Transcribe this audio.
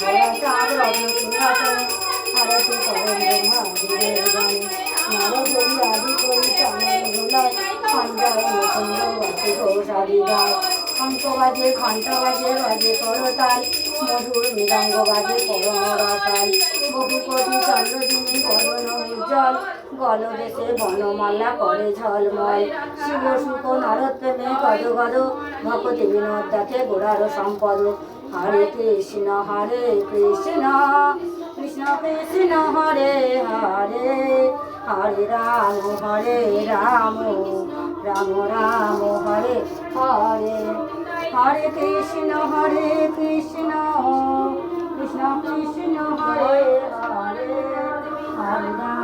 চাঁদ রত্ন সিংহাসন আরতি করেন মহাদেবের গানে নরহরি আদি করি চামর গোলায় খঞ্জয় মুকুন্দ বাসি ঘোষালি গায় শঙ্খ বাজে ঘণ্ট বাজে বাজে করতাল মধুর মৃদঙ্গ বাজে পরম রসাল বহু কোটি চন্দ্রদিনী বদন উজ্জ্বল গলদেশে বনমালা করে ঝলমল শিব সুখ নরোত্তমে গদ গদ ভকতি বিনোদ দেখে গোড়ার সম্পদ হরে কৃষ্ণ কৃষ্ণ কৃষ্ণ হরে হরে হরে রাম রাম রাম হরে হরে হরে কৃষ্ণ কৃষ্ণ কৃষ্ণ কৃষ্ণ হরে হরে হরে রাম